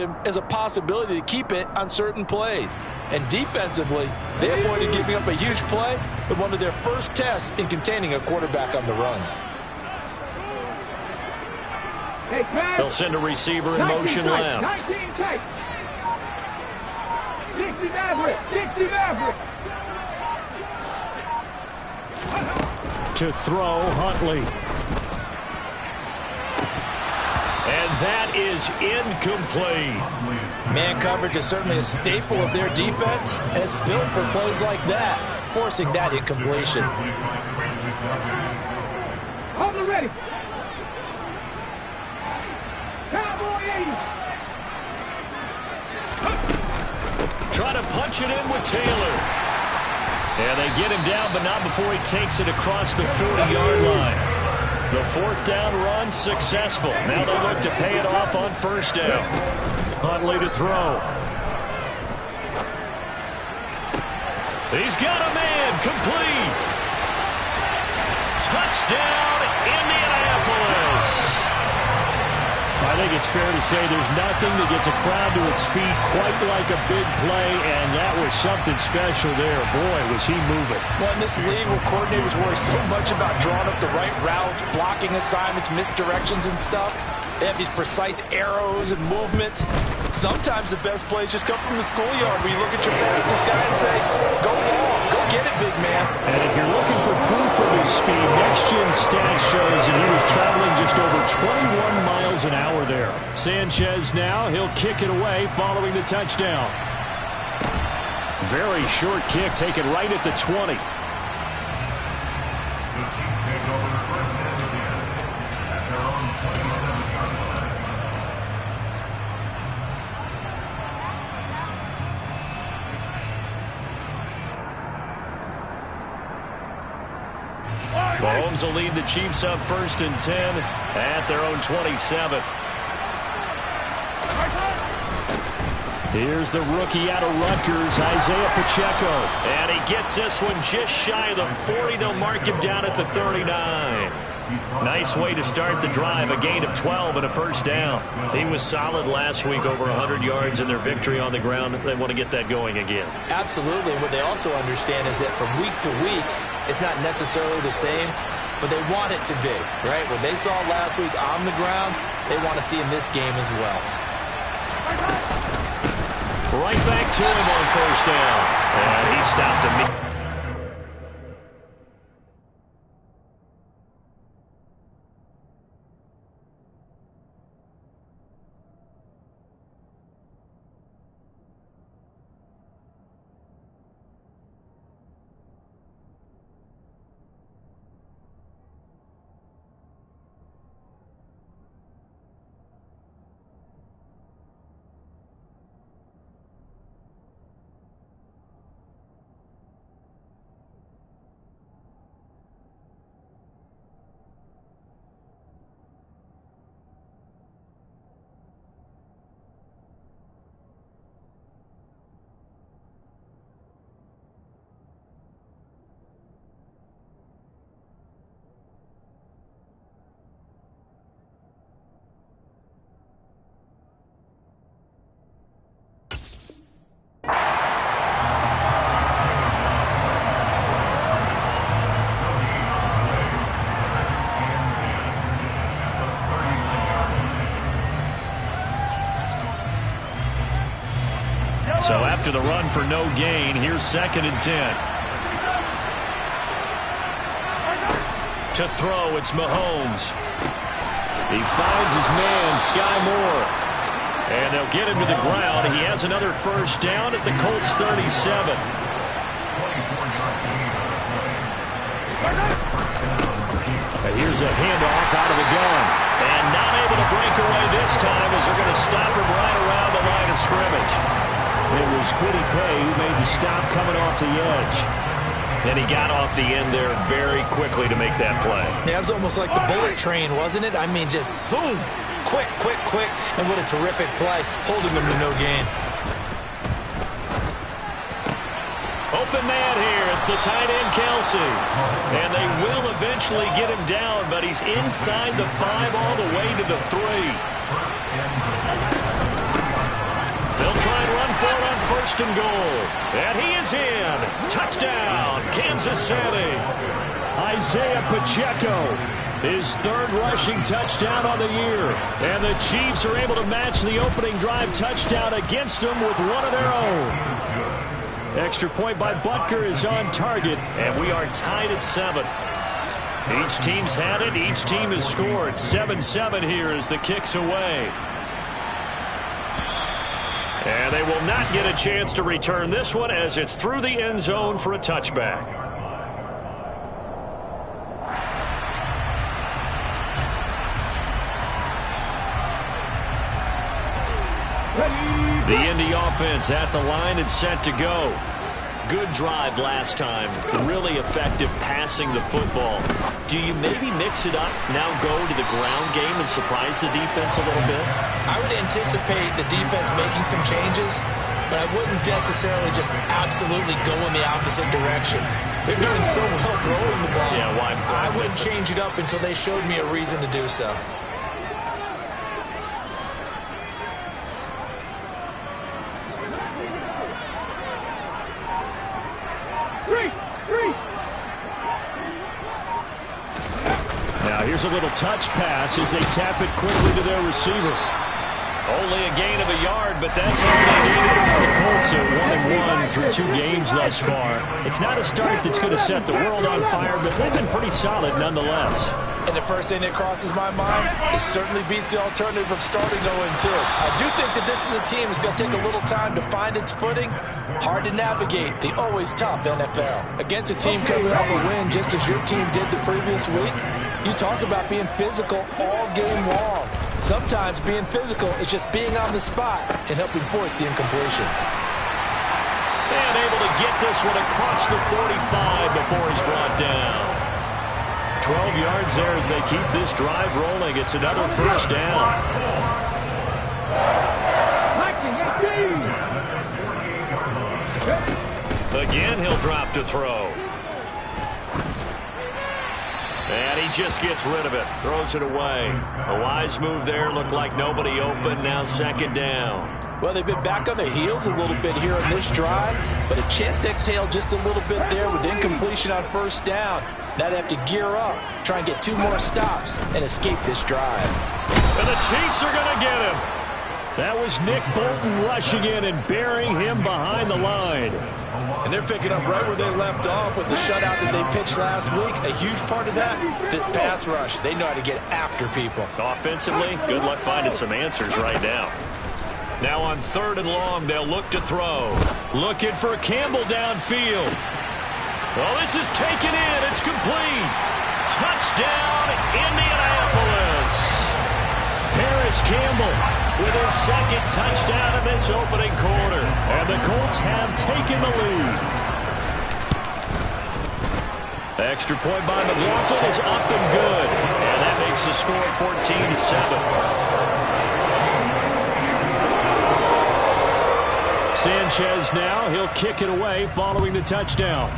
as a possibility to keep it on certain plays. And defensively, they avoided giving up a huge play with one of their first tests in containing a quarterback on the run. They'll send a receiver in motion left. To throw, Huntley. And that is incomplete. Man coverage is certainly a staple of their defense, and it's built for plays like that, forcing that incompletion. Hold it ready. Cowboy 80. Try to punch it in with Taylor. And they get him down, but not before he takes it across the 40-yard line. The fourth down run successful. Now they look to pay it off on first down. Huntley to throw. He's got a man, complete. Touchdown, Indianapolis. I think it's fair to say there's nothing that gets a crowd to its feet quite like a big play, and that was something special there. Boy, was he moving. Well, in this league where coordinators worry so much about drawing up the right routes, blocking assignments, misdirections and stuff, they have these precise arrows and movement. Sometimes the best plays just come from the schoolyard where you look at your fastest guy and say, go long, go get it, big man. And if you're looking for proof of his speed, next-gen stats shows that he was traveling just over 21 miles an hour there. Sanchez now, he'll kick it away following the touchdown. Very short kick, taken right at the 20. Mahomes will lead the Chiefs up 1st and 10 at their own 27. Here's the rookie out of Rutgers, Isaiah Pacheco. And he gets this one just shy of the 40. They'll mark him down at the 39. Nice way to start the drive, a gain of 12 and a first down. He was solid last week, over 100 yards in their victory on the ground. They want to get that going again. Absolutely. What they also understand is that from week to week, it's not necessarily the same, but they want it to be, right? What they saw last week on the ground, they want to see in this game as well. Right back to him on first down. And he stopped immediately. So after the run for no gain, here's 2nd and 10. To throw, it's Mahomes. He finds his man, Sky Moore. And they'll get him to the ground. He has another first down at the Colts 37. And here's a handoff out of the gun. And not able to break away this time as they're going to stop him right around the line of scrimmage. It was Kwity Paye who made the stop coming off the edge. And he got off the end there very quickly to make that play. Yeah, it was almost like the bullet train, wasn't it? I mean, just zoom. Quick, quick, quick. And what a terrific play, holding them to no gain. Open man here. It's the tight end, Kelsey. And they will eventually get him down, but he's inside the 5 all the way to the 3. going for it on 1st and goal. And he is in. Touchdown, Kansas City. Isaiah Pacheco, his 3rd rushing touchdown on the year. And the Chiefs are able to match the opening drive touchdown against them with one of their own. Extra point by Butker is on target. And we are tied at 7. Each team's had it. Each team has scored. 7-7 here as the kick's away. And they will not get a chance to return this one as it's through the end zone for a touchback. The Indy offense at the line and set to go. Good drive last time. Really effective passing the football. Do you maybe mix it up, now go to the ground game and surprise the defense a little bit? I would anticipate the defense making some changes, but I wouldn't necessarily just absolutely go in the opposite direction. They're doing so well throwing the ball. Yeah, why I wouldn't change it up until they showed me a reason to do so. Now here's a little touch pass as they tap it quickly to their receiver. Only a gain of a yard, but that's all they needed. The Colts are 1-1 through 2 games thus far. It's not a start that's going to set the world on fire, but they've been pretty solid nonetheless. And the first thing that crosses my mind, it certainly beats the alternative of starting 0-2. I do think that this is a team that's going to take a little time to find its footing. Hard to navigate the always tough NFL. Against a team coming off a win just as your team did the previous week, you talk about being physical all game long. Sometimes being physical is just being on the spot and helping force the incompletion. And able to get this one across the 45 before he's brought down. 12 yards there as they keep this drive rolling. It's another first down. Again, he'll drop to throw. And he just gets rid of it. Throws it away. A wise move there. Looked like nobody open. Now 2nd down. Well, they've been back on their heels a little bit here on this drive, but a chance to exhale just a little bit there with incompletion on 1st down. Now they have to gear up, try and get 2 more stops, and escape this drive. And the Chiefs are going to get him. That was Nick Bolton rushing in and burying him behind the line. And they're picking up right where they left off with the shutout that they pitched last week. A huge part of that, this pass rush. They know how to get after people. Offensively, good luck finding some answers right now. Now on 3rd and long, they'll look to throw. Looking for Campbell downfield. Well, this is taken in. It's complete. Touchdown, Indianapolis. Paris Campbell with his 2nd touchdown of this opening quarter. And the Colts have taken the lead. The extra point by McLaughlin is up and good. And that makes the score 14-7. Sanchez now, he'll kick it away following the touchdown.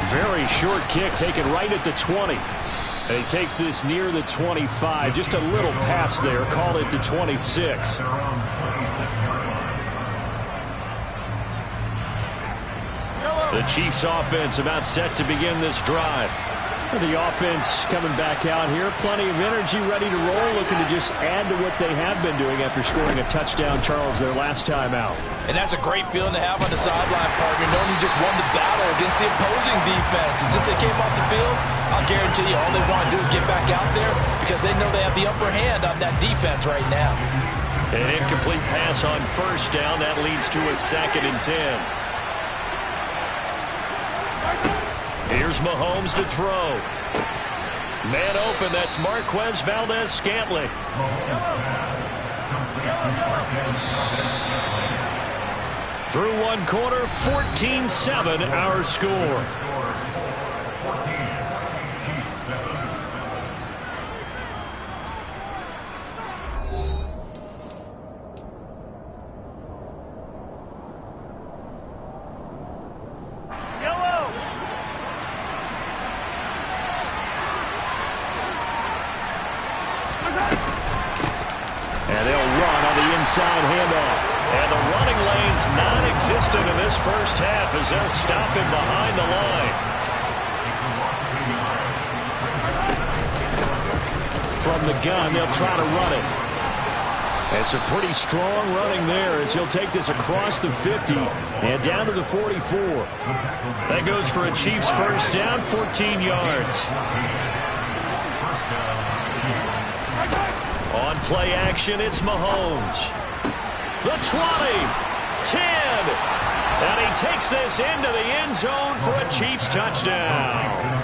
Very short kick taken right at the 20. And he takes this near the 25. Just a little pass there. Call it the 26. The Chiefs offense about set to begin this drive. The offense coming back out here. Plenty of energy, ready to roll, looking to just add to what they have been doing after scoring a touchdown, Charles, their last time out. And that's a great feeling to have on the sideline, partner, knowing you just won the battle against the opposing defense. And since they came off the field, I'll guarantee you all they want to do is get back out there because they know they have the upper hand on that defense right now. An incomplete pass on 1st down. That leads to a 2nd and 10. Here's Mahomes to throw. Man open, that's Marquez Valdez-Scantling. Through 1 quarter, 14-7 our score. And they'll run inside handoff. And the running lane's non-existent in this first half as they'll stop him behind the line. From the gun, they'll try to run it. It's a pretty strong running there as he'll take this across the 50 and down to the 44. That goes for a Chiefs first down, 14 yards. On play action, it's Mahomes. The 20, 10, and he takes this into the end zone for a Chiefs touchdown.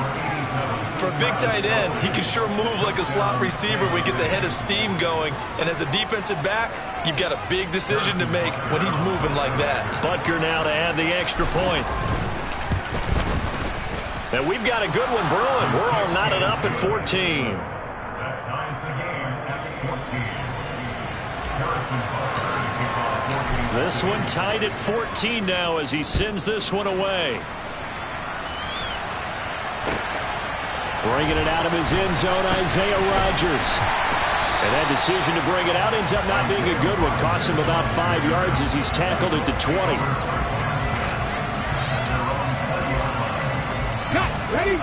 For a big tight end, he can sure move like a slot receiver when he gets a head of steam going. And as a defensive back, you've got a big decision to make when he's moving like that. Butker now to add the extra point. And we've got a good one brewing. We're all knotted up at 14. This one tied at 14 now as he sends this one away. Bringing it out of his end zone, Isaiah Rodgers. And that decision to bring it out ends up not being a good one. Costs him about 5 yards as he's tackled at the 20.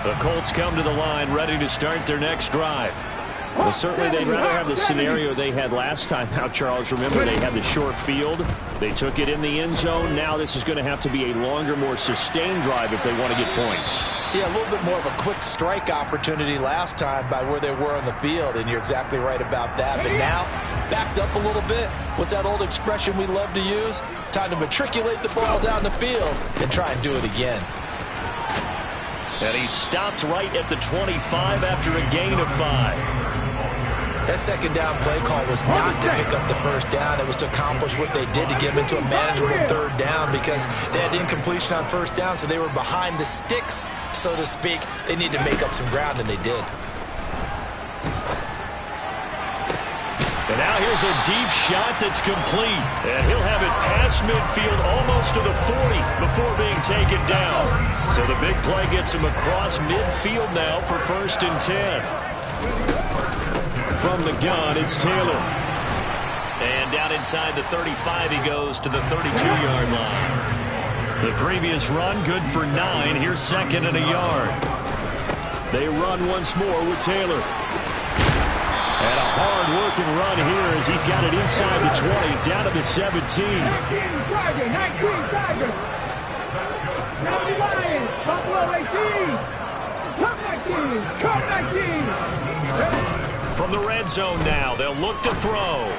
The Colts come to the line, ready to start their next drive. Well, certainly they'd rather have the scenario they had last time. Now, Charles, remember they had the short field. They took it in the end zone. Now this is going to have to be a longer, more sustained drive if they want to get points. Yeah, a little bit more of a quick strike opportunity last time by where they were on the field, and you're exactly right about that. But now, backed up a little bit. What's that old expression we love to use? Time to matriculate the ball down the field and try and do it again. And he stopped right at the 25 after a gain of 5. That second down play call was not to pick up the first down. It was to accomplish what they did to get them into a manageable third down because they had incompletion on first down, so they were behind the sticks, so to speak. They needed to make up some ground, and they did. And now here's a deep shot that's complete. And he'll have it past midfield almost to the 40 before being taken down. So the big play gets him across midfield now for 1st and 10. From the gun, it's Taylor. And down inside the 35, he goes to the 32-yard line. The previous run, good for 9. Here's 2nd and a yard. They run once more with Taylor. And a hard-working run here as he's got it inside the 20, down to the 17. 19 Tigers. 90 Lions. Buffalo 18. Come 19. From the red zone now, they'll look to throw.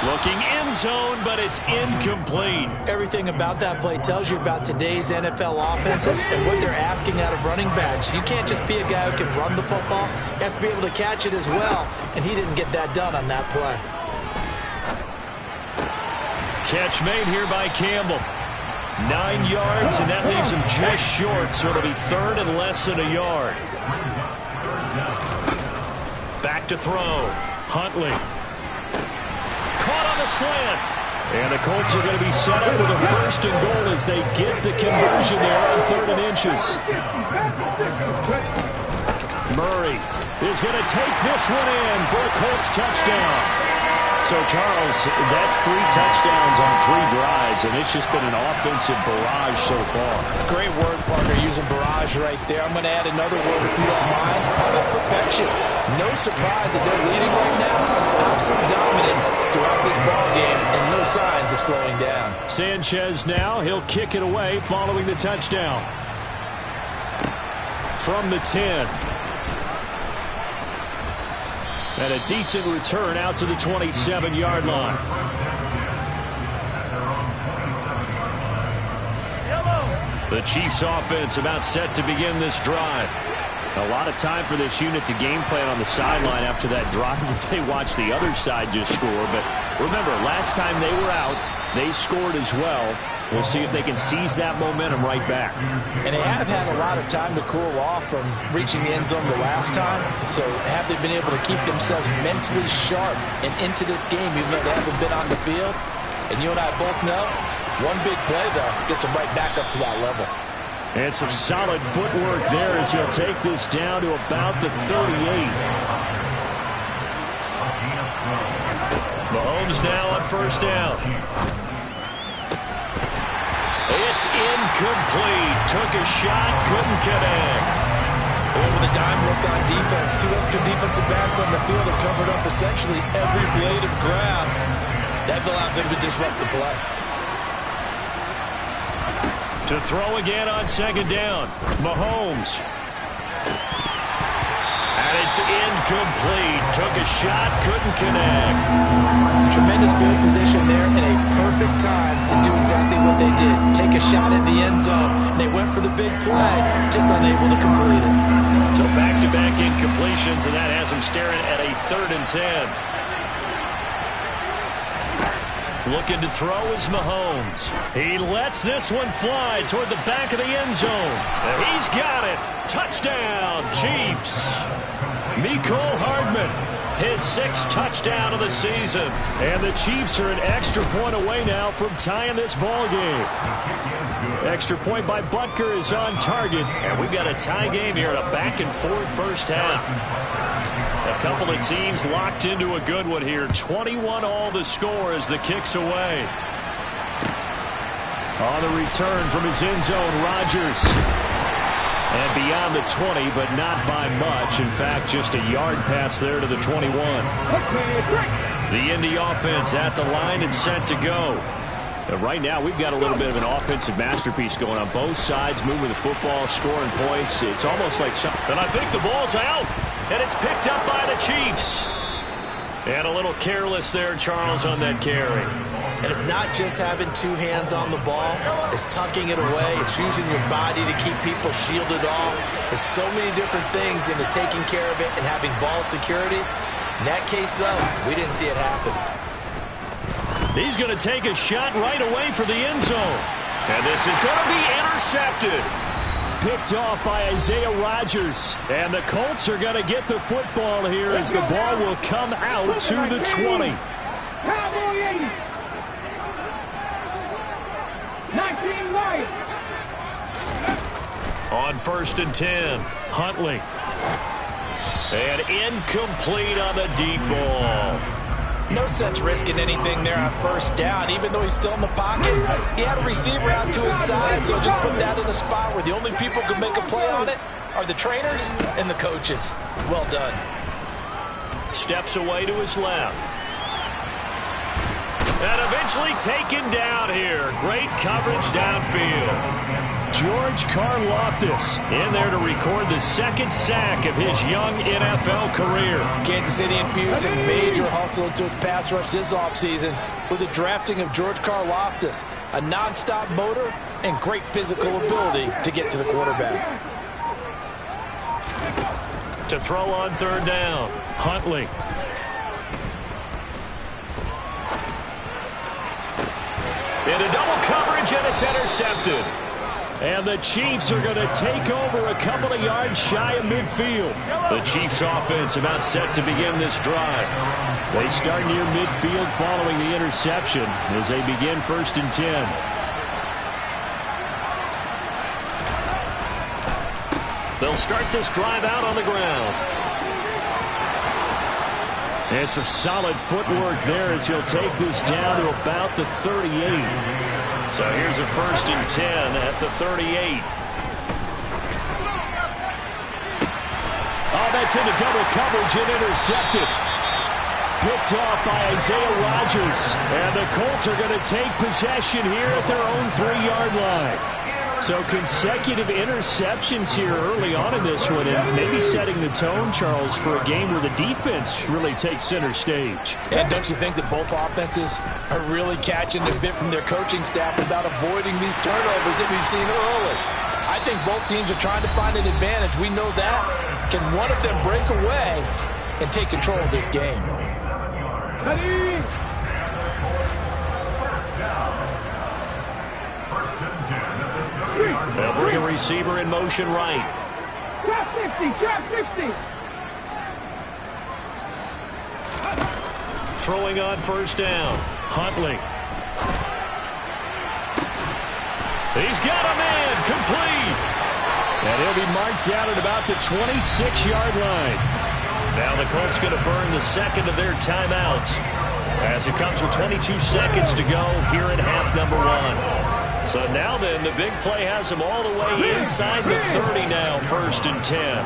Looking end zone, but it's incomplete. Everything about that play tells you about today's NFL offenses and what they're asking out of running backs. You can't just be a guy who can run the football. You have to be able to catch it as well, and he didn't get that done on that play. Catch made here by Campbell. 9 yards, and that leaves him just short, so it'll be 3rd and less than a yard. Back to throw. Huntley. Caught on the slant. And the Colts are going to be set up with a 1st and goal as they get the conversion there on 3rd and inches. Murray is going to take this one in for a Colts touchdown. So, Charles, that's 3 touchdowns on 3 drives, and it's just been an offensive barrage so far. Great word, partner, using barrage right there. I'm going to add another word, if you don't mind. How about perfection? No surprise that they're leading right now. Absolute dominance throughout this ball game, and no signs of slowing down. Sanchez now, he'll kick it away following the touchdown. From the 10. And a decent return out to the 27-yard line. The Chiefs offense about set to begin this drive. A lot of time for this unit to game plan on the sideline after that drive that they watched the other side just score. But remember, last time they were out, they scored as well. We'll see if they can seize that momentum right back. And they have had a lot of time to cool off from reaching the end zone the last time. So have they been able to keep themselves mentally sharp and into this game, even though they haven't been on the field? And you and I both know, one big play, though, gets them right back up to that level. And some solid footwork there as he'll take this down to about the 38. Mahomes now on first down. It's incomplete. Took a shot, couldn't connect. With a dime look on defense, 2 extra defensive backs on the field have covered up essentially every blade of grass. That allowed them to disrupt the play. To throw again on second down, Mahomes. And it's incomplete. Took a shot, couldn't connect. Tremendous field position there and a perfect time to do exactly what they did. Take a shot at the end zone. And they went for the big play, just unable to complete it. So back-to-back incompletions, and that has them staring at a 3rd and 10. Looking to throw is Mahomes. He lets this one fly toward the back of the end zone. He's got it. Touchdown, Chiefs. Mecole Hardman, his 6th touchdown of the season. And the Chiefs are an extra point away now from tying this ball game. Extra point by Butker is on target. And we've got a tie game here in a back-and-forth first half. A couple of teams locked into a good one here. 21-all the score as the kick's away. On the return from his end zone, Rodgers. And beyond the 20, but not by much. In fact, just a yard pass there to the 21. The Indy offense at the line and set to go. Right now, we've got a little bit of an offensive masterpiece going on both sides, moving the football, scoring points. It's almost like something. And I think the ball's out, and it's picked up by the Chiefs. And a little careless there, Charles, on that carry. And it's not just having 2 hands on the ball. It's tucking it away. It's using your body to keep people shielded off. There's so many different things into taking care of it and having ball security. In that case, though, we didn't see it happen. He's going to take a shot right away for the end zone. And this is going to be intercepted. Picked off by Isaiah Rodgers. And the Colts are going to get the football here as the ball will come out to the 20. On 1st and 10, Huntley. And incomplete on the deep ball. No sense risking anything there on first down, even though he's still in the pocket. He had a receiver out to his side, so just put that in a spot where the only people who can make a play on it are the trainers and the coaches. Well done. Steps away to his left. And eventually taken down here. Great coverage downfield. George Karlaftis in there to record the 2nd sack of his young NFL career. Kansas City infused some major hustle into its pass rush this offseason with the drafting of George Karlaftis, a nonstop motor and great physical ability to get to the quarterback. To throw on 3rd down, Huntley. Into double coverage, and it's intercepted. And the Chiefs are going to take over a couple of yards shy of midfield. The Chiefs offense about set to begin this drive. They start near midfield following the interception as they begin 1st and 10. They'll start this drive out on the ground. And some solid footwork there as he'll take this down to about the 38. So here's a 1st and 10 at the 38. Oh, that's into double coverage and intercepted. Picked off by Isaiah Rodgers. And the Colts are going to take possession here at their own 3-yard line. So consecutive interceptions here early on in this one, and maybe setting the tone, Charles, for a game where the defense really takes center stage. And don't you think that both offenses are really catching a bit from their coaching staff about avoiding these turnovers that we've seen early? I think both teams are trying to find an advantage. We know that. Can one of them break away and take control of this game? They'll bring a receiver in motion right. Trap 50, trap 50. Throwing on 1st down, Huntley. He's got a man, complete. And he'll be marked down at about the 26-yard line. Now the Colts going to burn the 2nd of their timeouts. as it comes with 22 seconds to go here in half number one. So now then, the big play has him all the way inside the 30 now, 1st and 10.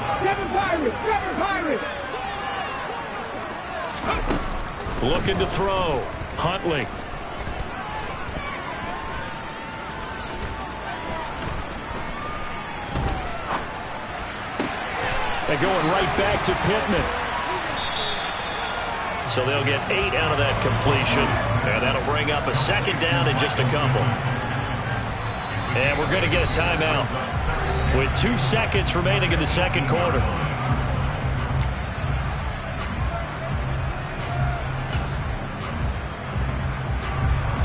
Looking to throw. Huntley. And going right back to Pittman. So they'll get 8 out of that completion, and that'll bring up a 2nd down and just a couple. And we're going to get a timeout with 2 seconds remaining in the 2nd quarter.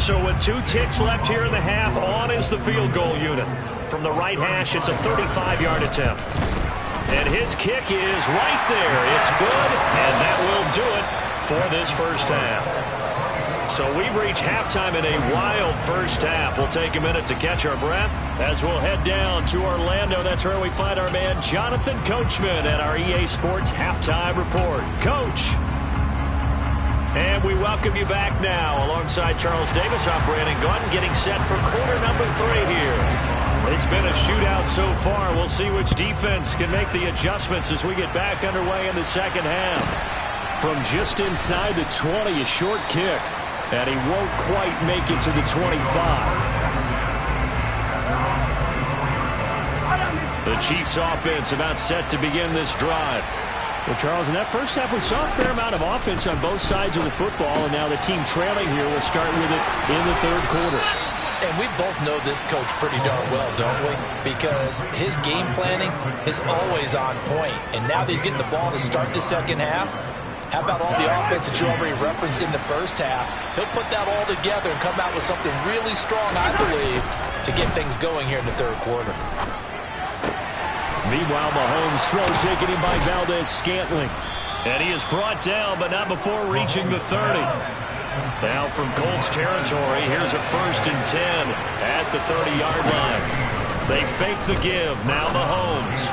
So with 2 ticks left here in the half, on is the field goal unit. From the right hash, it's a 35-yard attempt. And his kick is right there. It's good, and that will do it for this first half. So we've reached halftime in a wild first half. We'll take a minute to catch our breath as we'll head down to Orlando. That's where we find our man Jonathan Coachman at our EA Sports Halftime Report. Coach. And we welcome you back now. Alongside Charles Davis, I'm Brandon Gunn, getting set for quarter number 3 here. It's been a shootout so far. We'll see which defense can make the adjustments as we get back underway in the second half. From just inside the 20, a short kick. And he won't quite make it to the 25. The Chiefs offense about set to begin this drive. Well, Charles, in that first half, we saw a fair amount of offense on both sides of the football, and now the team trailing here will start with it in the 3rd quarter. And we both know this coach pretty darn well, don't we? Because his game planning is always on point. And now that he's getting the ball to start the second half, how about all the offense that you already referenced in the first half? He'll put that all together and come out with something really strong, I believe, to get things going here in the 3rd quarter. Meanwhile, Mahomes throws taken in by Valdez-Scantling. And he is brought down, but not before reaching the 30. Now from Colts territory, here's a 1st and 10 at the 30-yard line. They fake the give. Now Mahomes.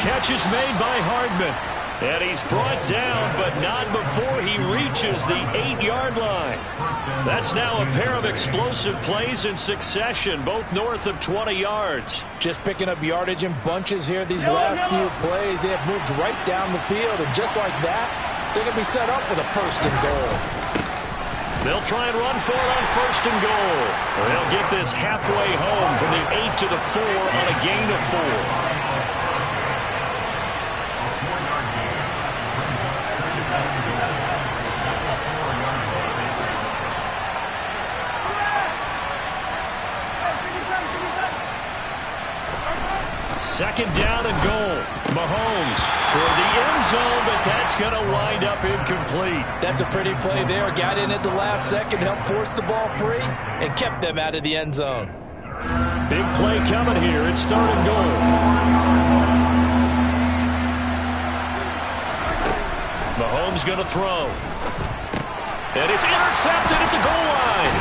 Catch is made by Hardman. And he's brought down, but not before he reaches the 8-yard line. That's now a pair of explosive plays in succession, both north of 20 yards. Just picking up yardage in bunches here these last few plays. They have moved right down the field, and just like that, they're going to be set up with a 1st and goal. They'll try and run for it on 1st and goal. They'll get this halfway home from the 8 to the 4 on a gain of 4. Second down and goal. Mahomes toward the end zone, but that's going to wind up incomplete. That's a pretty play there. Got in at the last second, helped force the ball free, and kept them out of the end zone. Big play coming here. It's 3rd and goal. Mahomes going to throw. And it's intercepted at the goal line.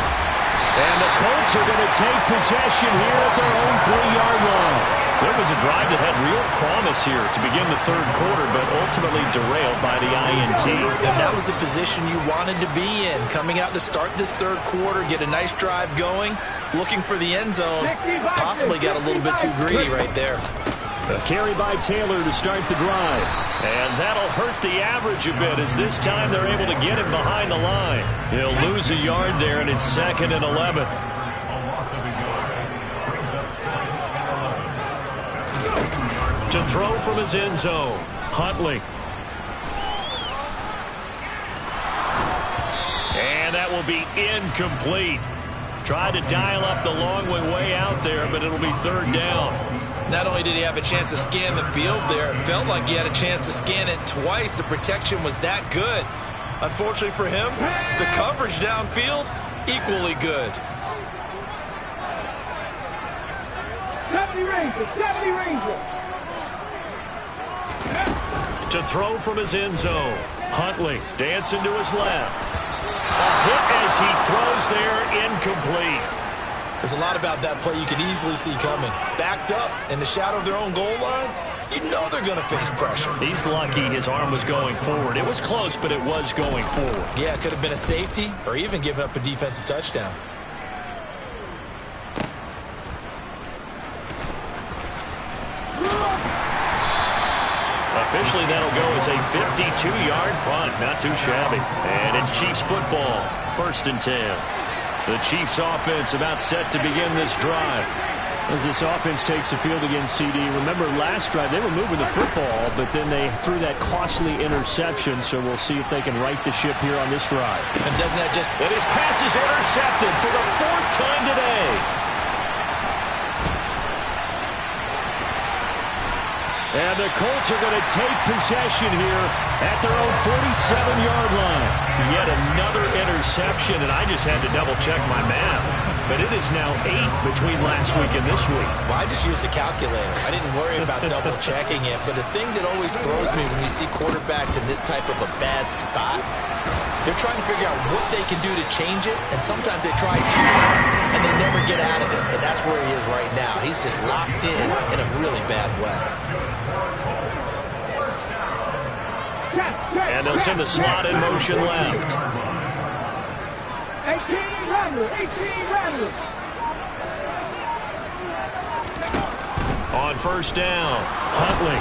And the Colts are going to take possession here at their own 3-yard line. There was a drive that had real promise here to begin the 3rd quarter, but ultimately derailed by the INT. And that was the position you wanted to be in. Coming out to start this 3rd quarter, get a nice drive going, looking for the end zone. Possibly got a little bit too greedy right there. A carry by Taylor to start the drive. And that'll hurt the average a bit, as this time they're able to get him behind the line. He'll lose a yard there, and it's 2nd and 11. To throw from his end zone, Huntley. And that will be incomplete. Tried to dial up the long way out there, but it'll be 3rd down. Not only did he have a chance to scan the field there, it felt like he had a chance to scan it twice. The protection was that good. Unfortunately for him, the coverage downfield, equally good. 70 Rangers. To throw from his end zone, Huntley dancing to his left. A hit as he throws there, incomplete. There's a lot about that play you could easily see coming. Backed up in the shadow of their own goal line, you know they're going to face pressure. He's lucky his arm was going forward. It was close, but it was going forward. Yeah, it could have been a safety or even given up a defensive touchdown. Officially, that'll go as a 52-yard punt. Not too shabby. And it's Chiefs football, 1st and 10. The Chiefs offense about set to begin this drive. As this offense takes the field against CD, remember last drive they were moving the football, but then they threw that costly interception, so we'll see if they can right the ship here on this drive. And doesn't that just... And his pass is intercepted for the 4th time today. And the Colts are going to take possession here at their own 47-yard line. Yet another interception, and I just had to double-check my math. But it is now 8 between last week and this week. Well, I just used a calculator. I didn't worry about double-checking it. But the thing that always throws me when you see quarterbacks in this type of a bad spot, they're trying to figure out what they can do to change it, and sometimes they try too hard, and they never get out of it. And that's where he is right now. He's just locked in a really bad way. And they'll send the slot in motion left. 18 Rattler, 18 Rattler. On 1st down, Huntley.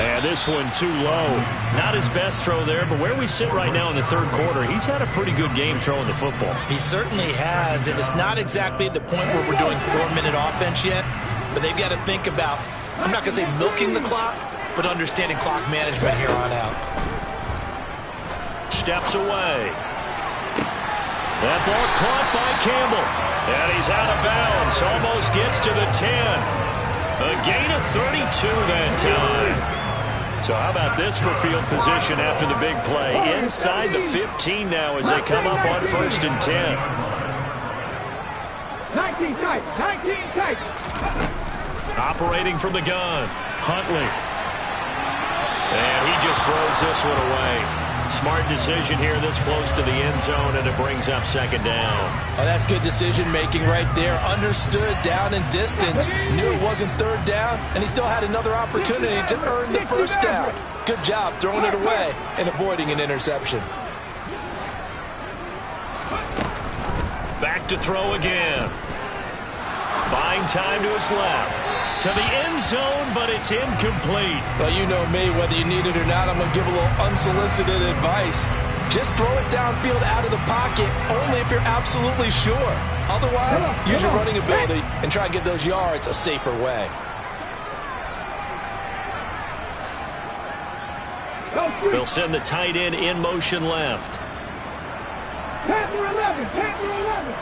And this one too low. Not his best throw there, but where we sit right now in the 3rd quarter, he's had a pretty good game throwing the football. He certainly has, and it's not exactly at the point where we're doing 4-minute offense yet, but they've got to think about, I'm not going to say milking the clock, but understanding clock management here on out. Steps away. That ball caught by Campbell. And he's out of bounds. Almost gets to the 10. A gain of 32 that time. So how about this for field position after the big play? Inside the 15 now as they come up on 1st and 10. 19 tight, 19 tight. Operating from the gun, Huntley. And he just throws this one away. Smart decision here this close to the end zone, and it brings up 2nd down. Oh, that's good decision-making right there. Understood down and distance. Knew it wasn't 3rd down, and he still had another opportunity to earn the 1st down. Good job throwing it away and avoiding an interception. Back to throw again. Buying time to his left. To the end zone, but it's incomplete. Well, you know me, whether you need it or not, I'm going to give a little unsolicited advice. Just throw it downfield out of the pocket, only if you're absolutely sure. Otherwise, use your running ability and try and get those yards a safer way. They'll send the tight end in motion left. 10 through 11, 10 through 11.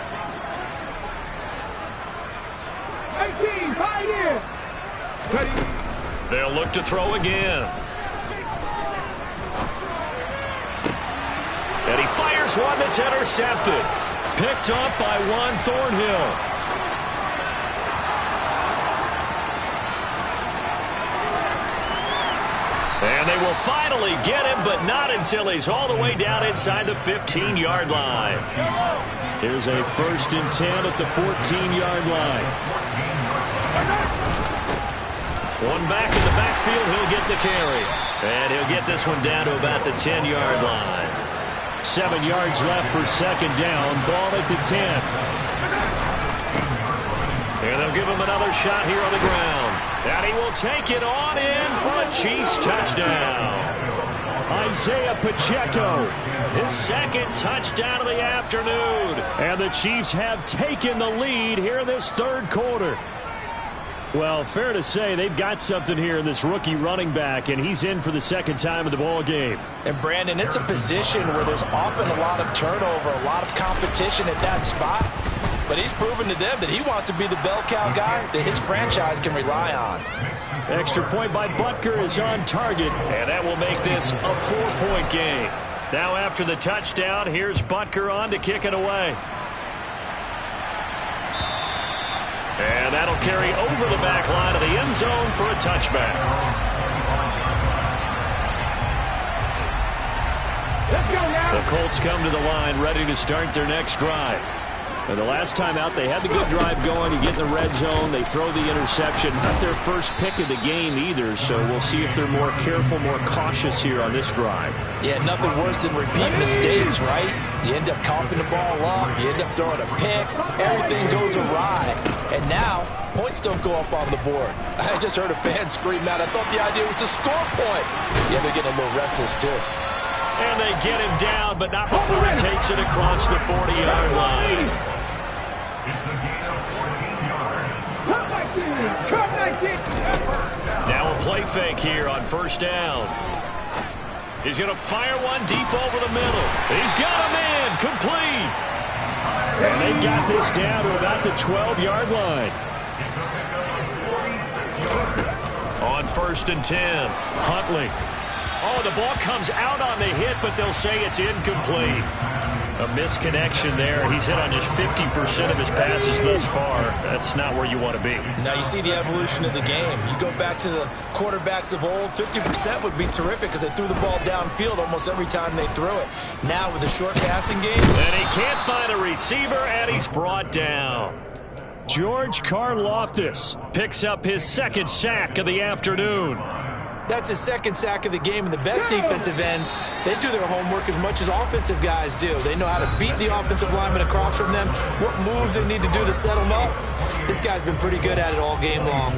18, tight end. They'll look to throw again. And he fires one that's intercepted. Picked off by Juan Thornhill. And they will finally get him, but not until he's all the way down inside the 15-yard line. Here's a 1st and 10 at the 14-yard line. One back in the backfield, he'll get the carry. And he'll get this one down to about the 10-yard line. 7 yards left for 2nd down. Ball at the 10. And they'll give him another shot here on the ground. And he will take it on in for a Chiefs touchdown. Isaiah Pacheco. His 2nd touchdown of the afternoon. And the Chiefs have taken the lead here in this 3rd quarter. Well, fair to say they've got something here in this rookie running back, and he's in for the 2nd time of the ball game. And, Brandon, it's a position where there's often a lot of turnover, a lot of competition at that spot. But he's proven to them that he wants to be the bell cow guy that his franchise can rely on. Extra point by Butker is on target. And that will make this a 4-point game. Now after the touchdown, here's Butker on to kick it away. And that'll carry over the back line of the end zone for a touchback. Let's go now. The Colts come to the line ready to start their next drive. And the last time out, they had the good drive going. You get in the red zone, they throw the interception. Not their first pick of the game either, so we'll see if they're more careful, more cautious here on this drive. Yeah, nothing worse than repeat mistakes, right? You end up coughing the ball up, you end up throwing a pick, everything goes awry. And now, points don't go up on the board. I just heard a fan scream out, I thought the idea was to score points. Yeah, they're getting a little restless too. And they get him down, but not before he takes it across the 40-yard line. Now a play fake here on first down. He's going to fire one deep over the middle. He's got him in, complete. And they've got this down to about the 12-yard line. On 1st and 10, Huntley. Oh, the ball comes out on the hit, but they'll say it's incomplete. A misconnection there. He's hit on just 50% of his passes thus far. That's not where you want to be. Now you see the evolution of the game. You go back to the quarterbacks of old, 50% would be terrific because they threw the ball downfield almost every time they threw it. Now with the short passing game. And he can't find a receiver, and he's brought down. George Karlaftis picks up his second sack of the afternoon. That's his second sack of the game, and the best defensive ends, they do their homework as much as offensive guys do. They know how to beat the offensive lineman across from them, what moves they need to do to set them up. This guy's been pretty good at it all game long.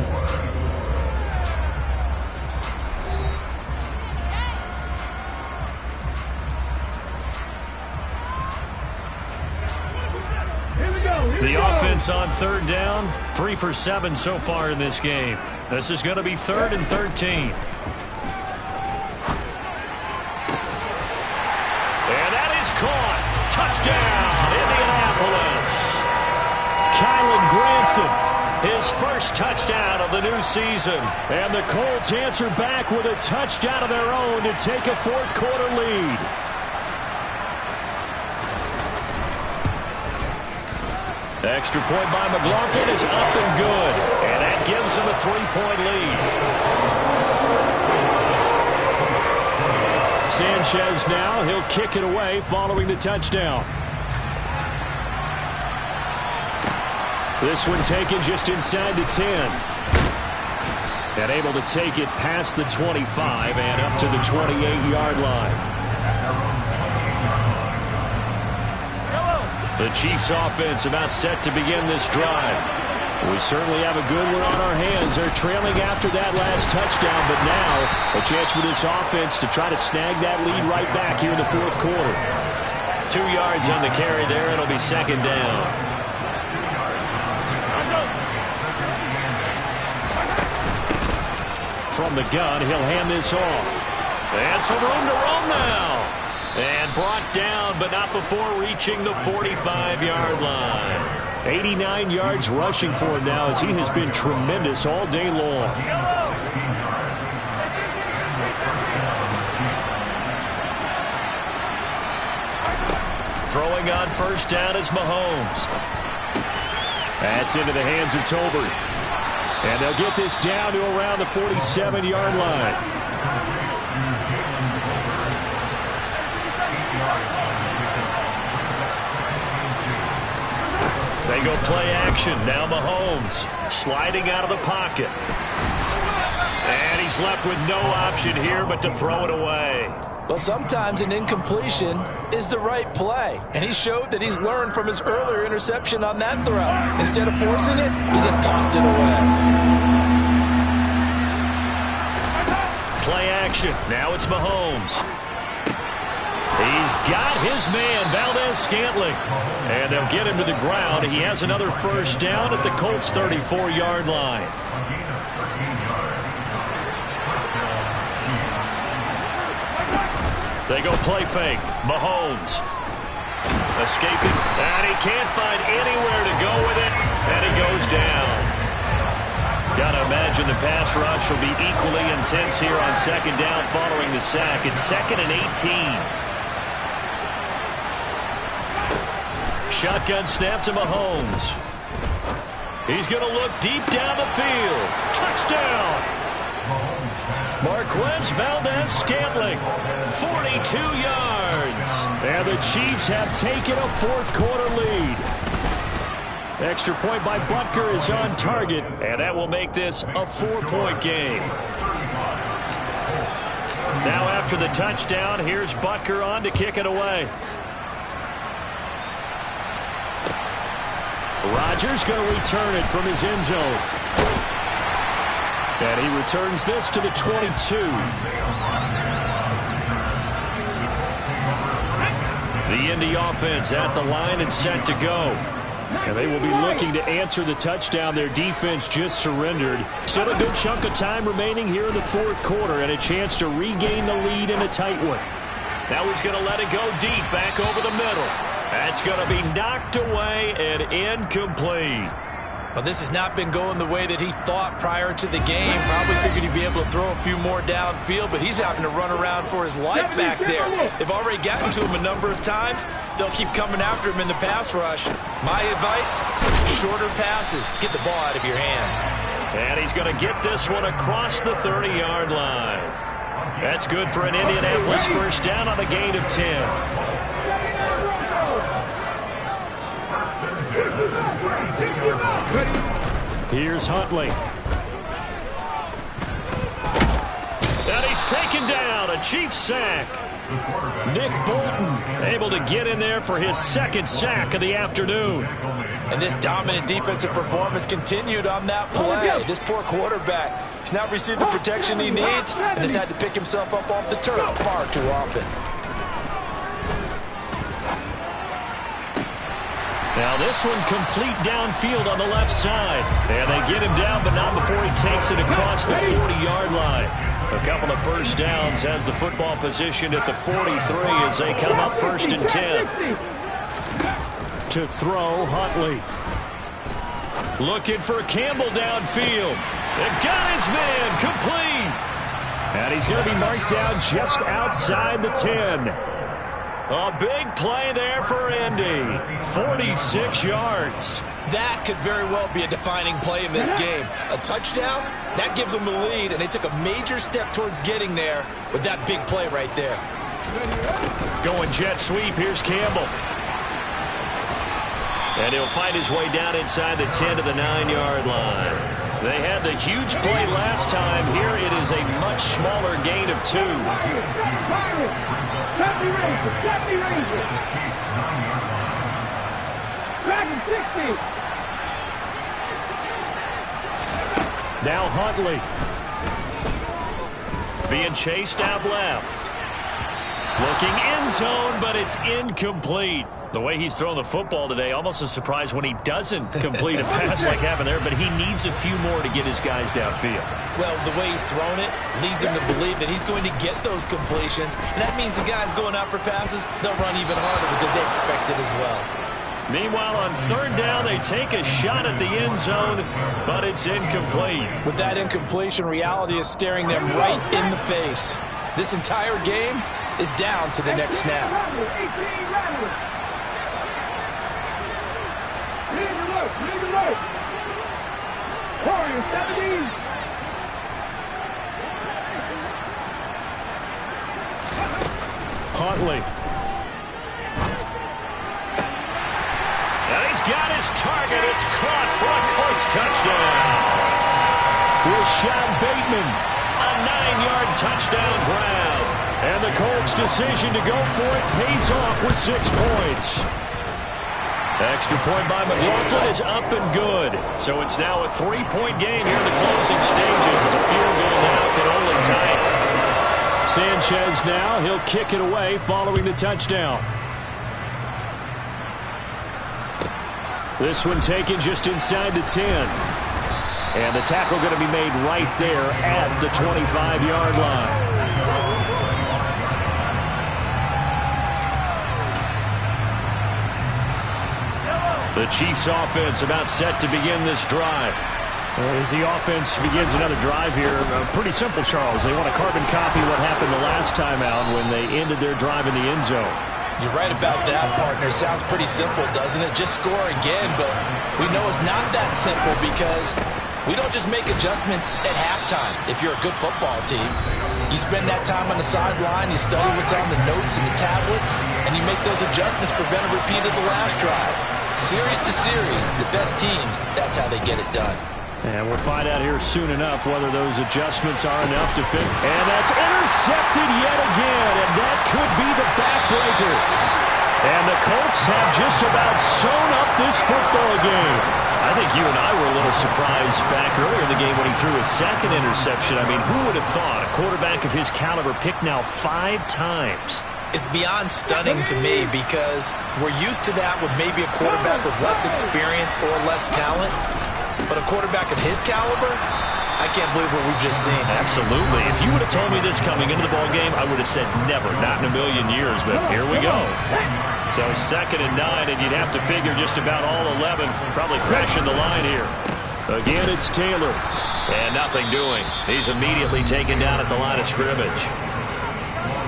The offense on third down, 3 for 7 so far in this game. This is going to be 3rd and 13. And that is caught. Touchdown, Indianapolis. Kylan Granson, his first touchdown of the new season. And the Colts answer back with a touchdown of their own to take a fourth-quarter lead. Extra point by McLaughlin is up and good. And that gives him a 3-point lead. Sanchez now, he'll kick it away following the touchdown. This one taken just inside the 10. And able to take it past the 25 and up to the 28-yard line. The Chiefs offense about set to begin this drive. We certainly have a good one on our hands. They're trailing after that last touchdown, but now a chance for this offense to try to snag that lead right back here in the fourth quarter. 2 yards on the carry there. It'll be second down. From the gun, he'll hand this off. And some room to roam now. And brought down, but not before reaching the 45-yard line. 89 yards rushing for him now as he has been tremendous all day long. Throwing on first down is Mahomes. That's into the hands of Tolbert. And they'll get this down to around the 47-yard line. They go play action. Now Mahomes sliding out of the pocket. And he's left with no option here but to throw it away. Well, sometimes an incompletion is the right play. And he showed that he's learned from his earlier interception on that throw. Instead of forcing it, he just tossed it away. Play action. Now it's Mahomes. He's got his man, Valdez-Scantling. And they'll get him to the ground. He has another first down at the Colts' 34-yard line. They go play fake. Mahomes escaping. And he can't find anywhere to go with it. And he goes down. Got to imagine the pass rush will be equally intense here on second down following the sack. It's 2nd and 18. Shotgun snap to Mahomes. He's going to look deep down the field. Touchdown! Marquez Valdez-Scantling, 42 yards. And the Chiefs have taken a fourth-quarter lead. Extra point by Butker is on target. And that will make this a 4-point game. Now after the touchdown, here's Butker on to kick it away. Rodgers going to return it from his end zone. And he returns this to the 22. The Indy offense at the line and set to go. And they will be looking to answer the touchdown their defense just surrendered. Still a good chunk of time remaining here in the fourth quarter and a chance to regain the lead in a tight one. Now he's going to let it go deep back over the middle. That's going to be knocked away and incomplete. Well, this has not been going the way that he thought prior to the game. Probably figured he'd be able to throw a few more downfield, but he's having to run around for his life back there. They've already gotten to him a number of times. They'll keep coming after him in the pass rush. My advice, shorter passes. Get the ball out of your hand. And he's going to get this one across the 30-yard line. That's good for an Indianapolis first down on a gain of 10. Here's Huntley. And he's taken down, a Chiefs sack. Nick Bolton able to get in there for his second sack of the afternoon. And this dominant defensive performance continued on that play. This poor quarterback, he's not received the protection he needs and has had to pick himself up off the turf far too often. Now this one complete downfield on the left side. And they get him down, but not before he takes it across the 40-yard line. A couple of first downs has the football positioned at the 43 as they come up 1st and 10. To throw, Huntley. Looking for Campbell downfield. And got his man complete. And he's going to be marked down just outside the 10. A big play there for Indy. 46 yards. That could very well be a defining play in this game. A touchdown, that gives them the lead, and they took a major step towards getting there with that big play right there. Going jet sweep, here's Campbell. And he'll find his way down inside the 10 to the 9-yard line. They had the huge play last time. Here it is a much smaller gain of 2. Now Huntley. Being chased out left. Looking end zone, but it's incomplete. The way he's throwing the football today, almost a surprise when he doesn't complete a pass like happened there, but he needs a few more to get his guys downfield. Well, the way he's thrown it leads him to believe that he's going to get those completions, and that means the guys going out for passes, they'll run even harder because they expect it as well. Meanwhile, on 3rd down, they take a shot at the end zone, but it's incomplete. With that incompletion, reality is staring them right in the face. This entire game is down to the next snap. Huntley. And he's got his target. It's caught for a Colts touchdown. Rashad Bateman. A 9-yard touchdown grab. And the Colts' decision to go for it pays off with 6 points. Extra point by McLaughlin is up and good. So it's now a 3-point game here in the closing stages as a field goal now can only tie it. Sanchez now, he'll kick it away following the touchdown. This one taken just inside the 10. And the tackle going to be made right there at the 25-yard line. The Chiefs offense about set to begin this drive. As the offense begins another drive here, pretty simple, Charles. They want to carbon copy what happened the last time out when they ended their drive in the end zone. You're right about that, partner. Sounds pretty simple, doesn't it? Just score again, but we know it's not that simple because we don't just make adjustments at halftime if you're a good football team. You spend that time on the sideline, you study what's on the notes and the tablets, and you make those adjustments to prevent a repeat of the last drive. Series to series, the best teams, that's how they get it done. And we'll find out here soon enough whether those adjustments are enough to fit. And that's intercepted yet again, and that could be the backbreaker. And the Colts have just about sewn up this football game. I think you and I were a little surprised back earlier in the game when he threw his second interception. I mean, who would have thought a quarterback of his caliber picked now 5 times? It's beyond stunning to me because we're used to that with maybe a quarterback with less experience or less talent. But a quarterback of his caliber, I can't believe what we've just seen. Absolutely. If you would have told me this coming into the ball game, I would have said never, not in a million years. But here we go. So 2nd and 9, and you'd have to figure just about all 11 probably crashing the line here. Again, it's Taylor. And nothing doing. He's immediately taken down at the line of scrimmage.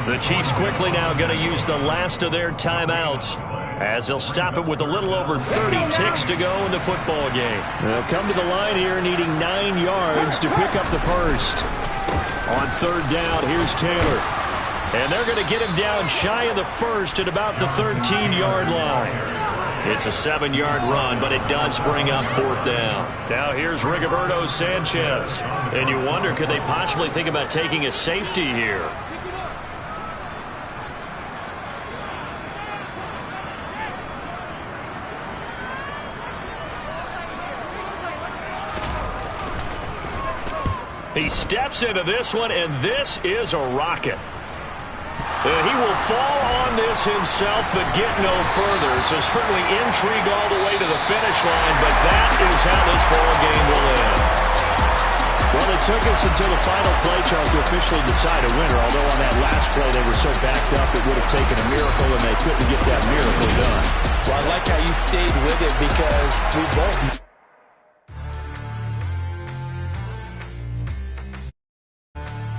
The Chiefs quickly now going to use the last of their timeouts, as they'll stop it with a little over 30 ticks to go in the football game. They'll come to the line here needing 9 yards to pick up the first. On 3rd down, here's Taylor. And they're going to get him down shy of the first at about the 13-yard line. It's a 7-yard run, but it does bring up 4th down. Now here's Rigoberto Sanchez. And you wonder, could they possibly think about taking a safety here? He steps into this one, and this is a rocket. And he will fall on this himself, but get no further. So certainly intrigue all the way to the finish line, but that is how this ball game will end. Well, it took us until the final play, Charles, to officially decide a winner. Although on that last play they were so backed up it would have taken a miracle, and they couldn't get that miracle done. Well, I like how you stayed with it because we both